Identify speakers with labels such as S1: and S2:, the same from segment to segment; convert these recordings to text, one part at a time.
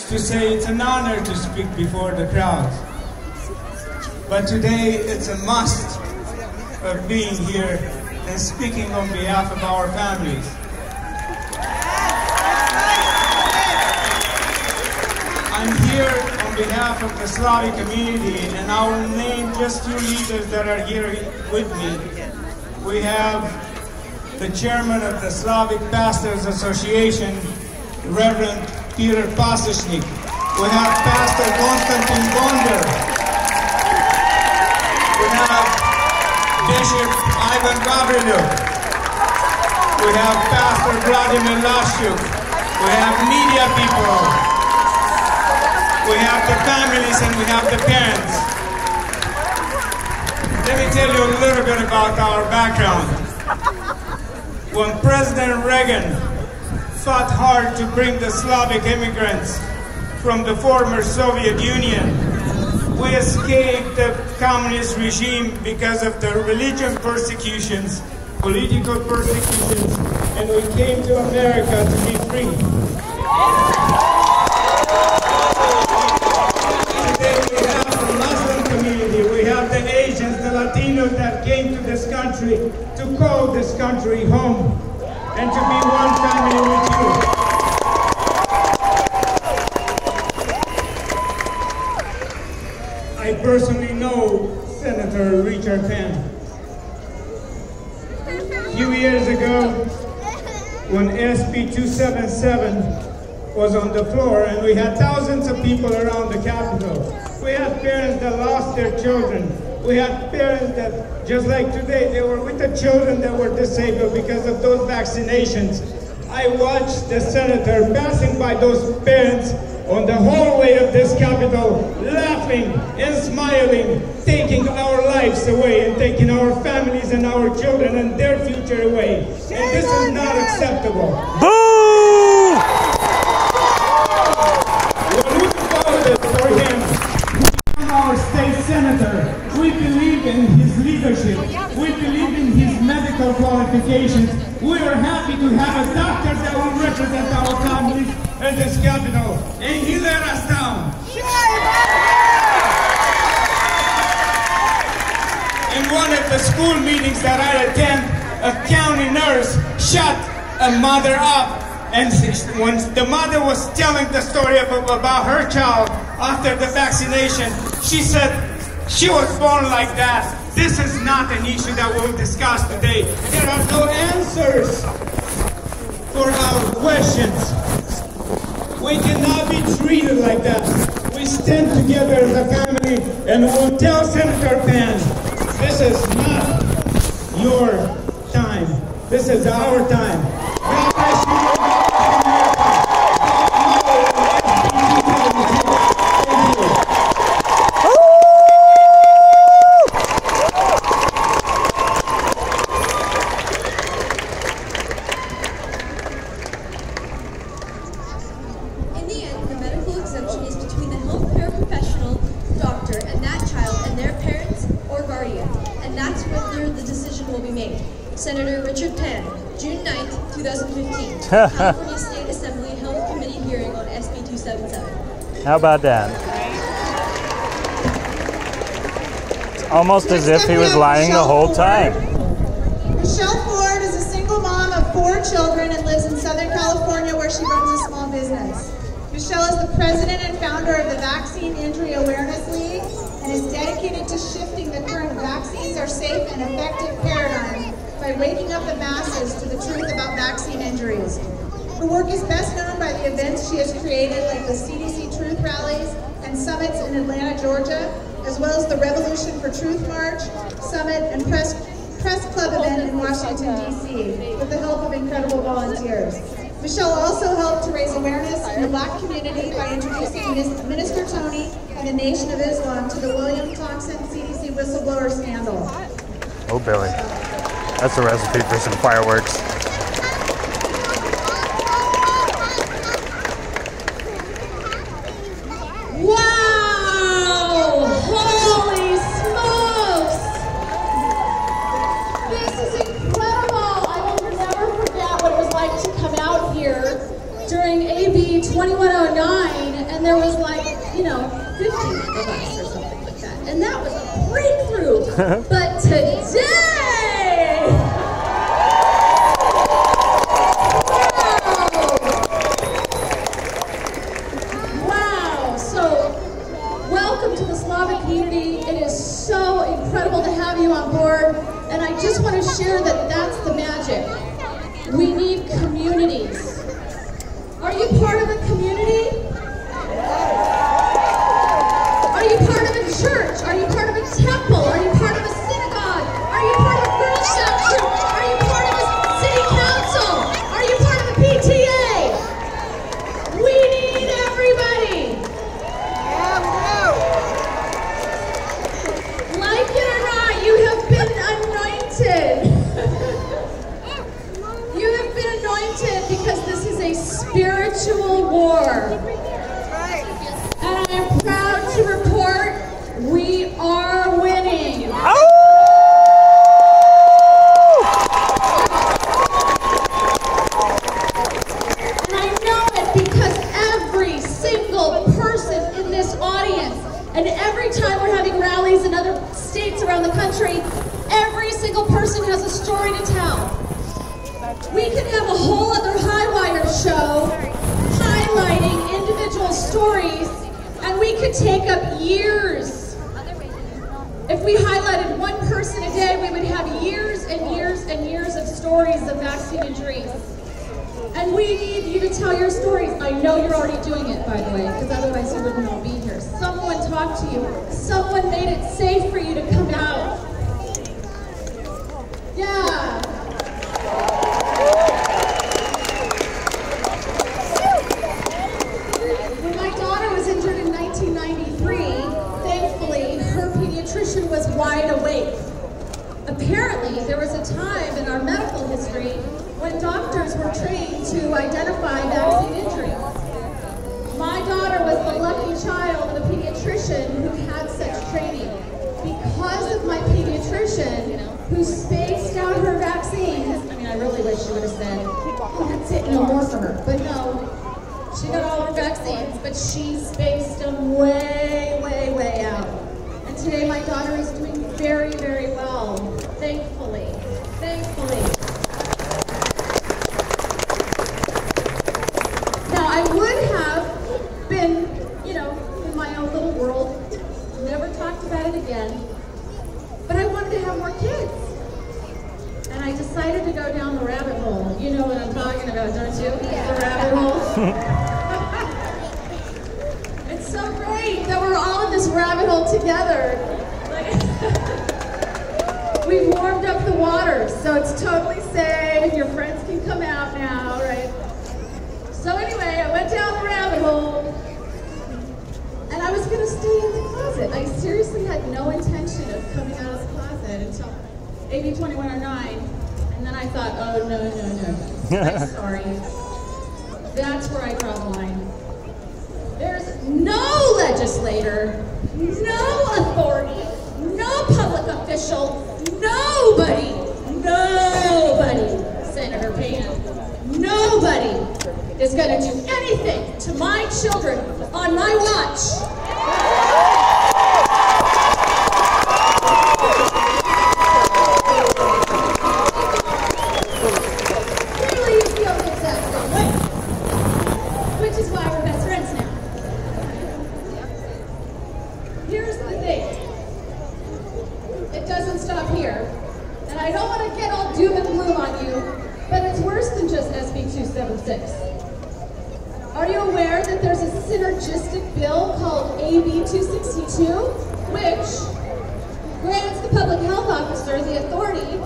S1: to say it's an honor to speak before the crowd. But today it's a must of being here and speaking on behalf of our families. I'm here on behalf of the Slavic community, and I will name just two leaders that are here with me. We have the chairman of the Slavic Pastors Association, Reverend Peter Pasechnik. We have Pastor Konstantin Bonder. We have Bishop Ivan Gavriluk. We have Pastor Vladimir Lashuk. We have media people. We have the families and we have the parents. Let me tell you a little bit about our background. When President Reagan fought hard to bring the Slavic immigrants from the former Soviet Union, we escaped the communist regime because of the religion persecutions, political persecutions, and we came to America to be free. Latinos that came to this country to call this country home and to be one family with you. I personally know Senator Richard Penn. A few years ago, when SB277 was on the floor and we had thousands of people around the Capitol, we had parents that lost their children. We had parents that, just like today, they were with the children that were disabled because of those vaccinations. I watched the senator passing by those parents on the hallway of this Capitol, laughing and smiling, taking our lives away and taking our families and our children and their future away. And this is not acceptable.
S2: Boo!
S1: When we voted for him, our state senator, we believe in his leadership. We believe in his medical qualifications. We are happy to have a doctor that will represent our families in this Capitol. And he let us down. In one of the school meetings that I attend, a county nurse shut a mother up. And when the mother was telling the story about her child after the vaccination, she said, she was born like that. This is not an issue that we'll discuss today. There are no answers for our questions. We cannot be treated like that. We stand together as a family and we'll tell Senator Penn, this is not your time. This is our time. God bless you.
S3: Senator Richard Penn, June 9th, 2015. California State Assembly Health Committee hearing on SB277.
S2: How about that? It's almost as if he was lying the whole time.
S4: Michelle Ford is a single mom of 4 children and lives in Southern California where she runs a small business. Michelle is the president and founder of the Vaccine Injury Awareness League and is dedicated to shifting the current vaccines are safe and effective paradigm by waking up the masses to the truth about vaccine injuries. Her work is best known by the events she has created like the CDC Truth Rallies and Summits in Atlanta, Georgia, as well as the Revolution for Truth March, Summit, and Press Club event in Washington, D.C. with the help of incredible volunteers. Michelle also helped to raise awareness in the Black community by introducing Minister Tony and the Nation of Islam to the William Thompson CDC whistleblower scandal.
S2: Oh, Billy. That's a recipe for some fireworks.
S4: Wow! Holy smokes!
S5: This is incredible! I will never forget what it was like to come out here during AB 2109 and
S3: But today, wow! So, welcome to the Slavic community. It is so incredible to have you on board, and I just want to share that that's the magic. We need communities. Are you part of a community? Are you part of a church? Are you part of a temple? Are you part of a synagogue? Are you part of a Girl Scout troop? Are you part of a city council? Are you part of a PTA? We need everybody. Like it or not, you have been anointed. You have been anointed because this is a spiritual war. And I am proud to report we are winning. And I know it because every single person in this audience, and every time we're having rallies in other states around the country, every single person has a story to tell. We can have a whole other HighWire show highlighting individual stories, and we could take up years. If we highlighted one person a day, we would have years and years and years of stories of vaccine injuries. And we need you to tell your stories. I know you're already doing it, by the way, because otherwise you wouldn't all be here. Someone talked to you. Someone made it safe for you to come out. Yeah. When my daughter was injured in 1993, thankfully, her pediatrician was wide awake. Apparently, there was a time in our medical history when doctors were trained to identify vaccine injuries. My daughter was the lucky child of a pediatrician who had such training. Because of my pediatrician, who spaced out her vaccines, I mean, I really wish she would have said, oh, that's it, no more for her. But no, she got all her vaccines, but she spaced them way, way, way out. And today my daughter is doing very, very well, thankfully, thankfully. Now, I would have been, you know, in my own little world, never talked about it again, but I wanted to have more kids. And I decided to go down the rabbit hole. You know what I'm talking about, don't you? The rabbit hole. It's so great that we're all in this rabbit hole together. We've warmed up the water, so it's totally safe. Your friends can come out now, right? So anyway, I went down the rabbit hole, and I was going to stay in the closet. I seriously had no intention of coming out of the closet until AB 2109, and then I thought, oh, no. I'm sorry. That's where I draw the line. There's no legislator, no authority, no public official, nobody, Senator Payne, nobody is going to do anything to my children on my watch. Really, you feel the exact same way. Which is why we're best friends now. Here's the thing. It doesn't stop here. And I don't want to get all doom and gloom on you, but it's worse than just SB276. Are you aware that there's a synergistic bill called AB 262, which grants the public health officer the authority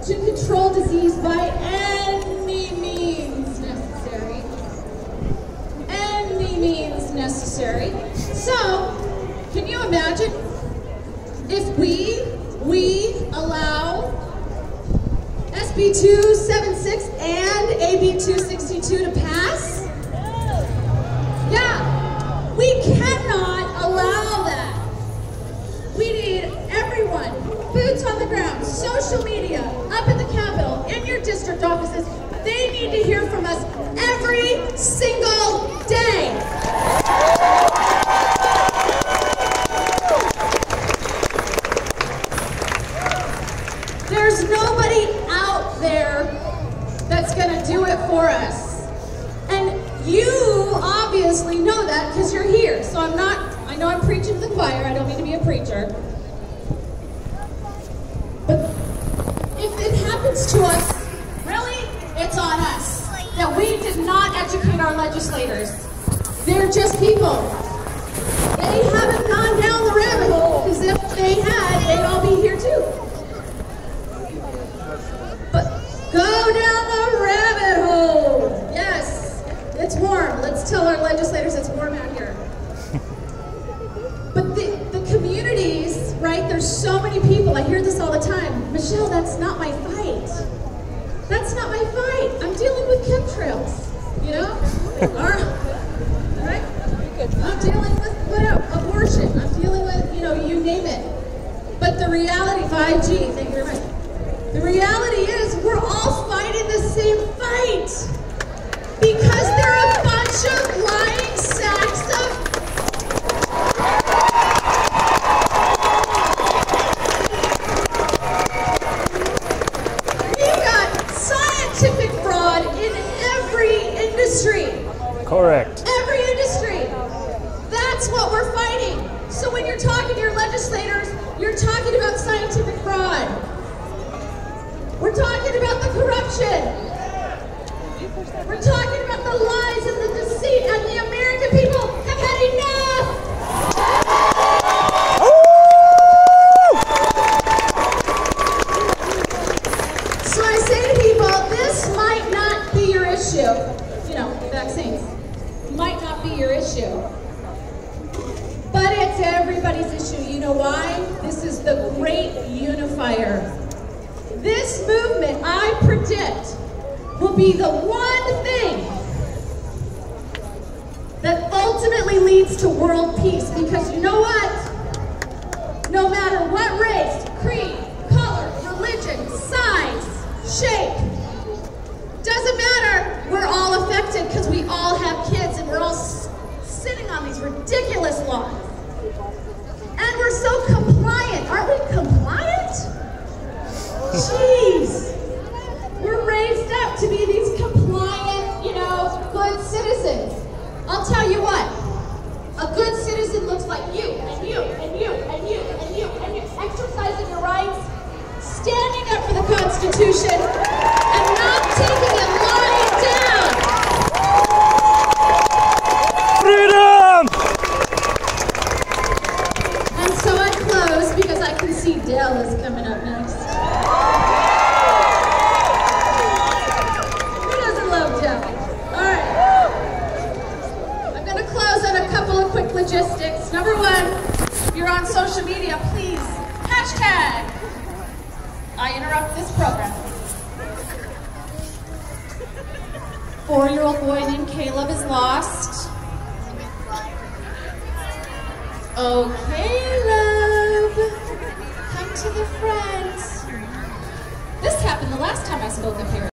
S3: to control disease by any means necessary. Any means necessary. So, can you imagine if we allow SB 276 and AB 262 to pass? Yeah, we cannot allow that. We need everyone, boots on the ground, social media, up at the Capitol, in your district offices. They need to hear from us every single day. that because you're here. So I know I'm preaching to the choir. I don't mean to be a preacher. But if it happens to us, really, it's on us. That we did not educate our legislators. They're just people. They haven't gone down the rabbit hole, because if they had, they'd all be here too. But go down the rabbit hole. Yes, it's warm. Let's tell our legislators it's warm out here. But the communities, right, there's so many people. I hear this all the time. Michelle, that's not my fight. That's not my fight. I'm dealing with chemtrails, you know? Right? I'm dealing with abortion. I'm dealing with, you know, you name it. But the reality, 5G, thank you very much. The reality is we're all fighting the same fight. Because they're a bunch of lying sacks of... We've got scientific fraud in every industry.
S2: Correct.
S3: Every industry. That's what we're fighting. So when you're talking to your legislators, you're talking about scientific fraud. We're talking about the corruption. We're talking about the lies and the deceit, and the American people have had enough. So I say to people, this might not be your issue. You know, vaccines might not be your issue. But it's everybody's issue. You know why? This is the great unifier. This movement, I predict, will be the one thing that ultimately leads to world peace. Because you know what? No matter what race, creed, color, religion, size, shape, doesn't matter. We're all affected because we all have kids and we're all sitting on these ridiculous laws. And we're so compliant. Aren't we compliant? Jeez. We're raised up to be these compliant, you know, good citizens. I'll tell you what. A good citizen looks like you, and you, and you, and you, and you, and you, exercising your rights, standing up for the Constitution, and not taking it lying down.
S2: Freedom!
S3: And so I close because I can see Dell is coming up next. Who doesn't love Dell? All right. I'm going to close on a couple of quick logistics. Number one, if you're on social media, please, hashtag I interrupt this program. 4-year-old boy named Caleb is lost. Oh, Caleb, come to the front. This happened the last time I spoke up here.